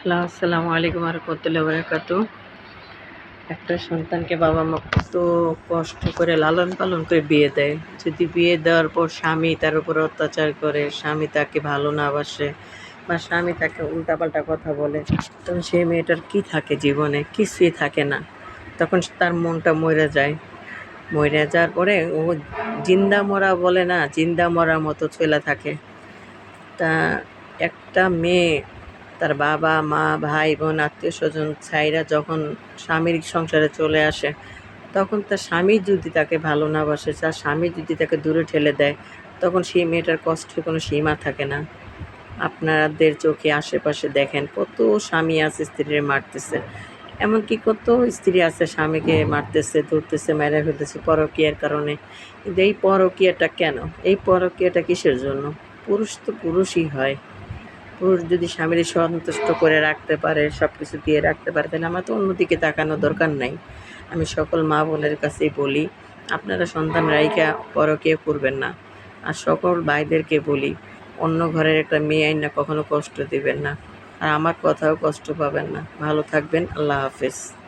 Hello, আসসালামু আলাইকুম রহমতুল্লাহ বারাকাতু। একটা সন্তানকে বাবা মা কত কষ্ট করে লালন পালন করে বিয়ে দেয়। যদি বিয়ে দেওয়ার পর স্বামী তার উপর অত্যাচার করে, স্বামী তাকে ভালো না বাসে বা স্বামী তাকে উল্টাপাল্টা কথা বলে, তখন সেই মেয়েটার কি থাকে জীবনে? কিছুই থাকে না। তখন তার মনটা মইরা যায়। মইরা যাওয়ার পরে ও জিন্দা মরা বলে না, জিন্দা মরার মতো চইলা থাকে। তা একটা মেয়ে তার বাবা, মা, ভাই, বোন, আত্মীয়স্বজন ছাইড়া যখন স্বামীর সংসারে চলে আসে, তখন তার স্বামী যদি তাকে ভালো না বাসে, তার স্বামী যদি তাকে দূরে ঠেলে দেয়, তখন সেই মেয়েটার কষ্টের কোনো সীমা থাকে না। আপনাদের চোখে আশেপাশে দেখেন কত স্বামী আছে স্ত্রীরে মারতেছে। এমনকি কত স্ত্রী আছে স্বামীকে মারতেছে, ধরতেছে, মেরে ফেলতেছে পরকীয়ার কারণে। কিন্তু এই পরকীয়াটা কেন? এই পরকীয়াটা কিসের জন্য? পুরুষ তো পুরুষই হয়। পুরুষ যদি স্বামীর সন্তুষ্ট করে রাখতে পারে, সব কিছু দিয়ে রাখতে পারে, তাহলে আমার তো অন্যদিকে তাকানোর দরকার নাই। আমি সকল মা বোনের কাছেই বলি, আপনারা সন্তান রাইখা পরকীয়া করবেন না। আর সকল ভাইদেরকে বলি, অন্য ঘরের একটা মেয়ে আইনা কখনো কষ্ট দিবেন না। আর আমার কথাও কষ্ট পাবেন না। ভালো থাকবেন। আল্লাহ হাফেজ।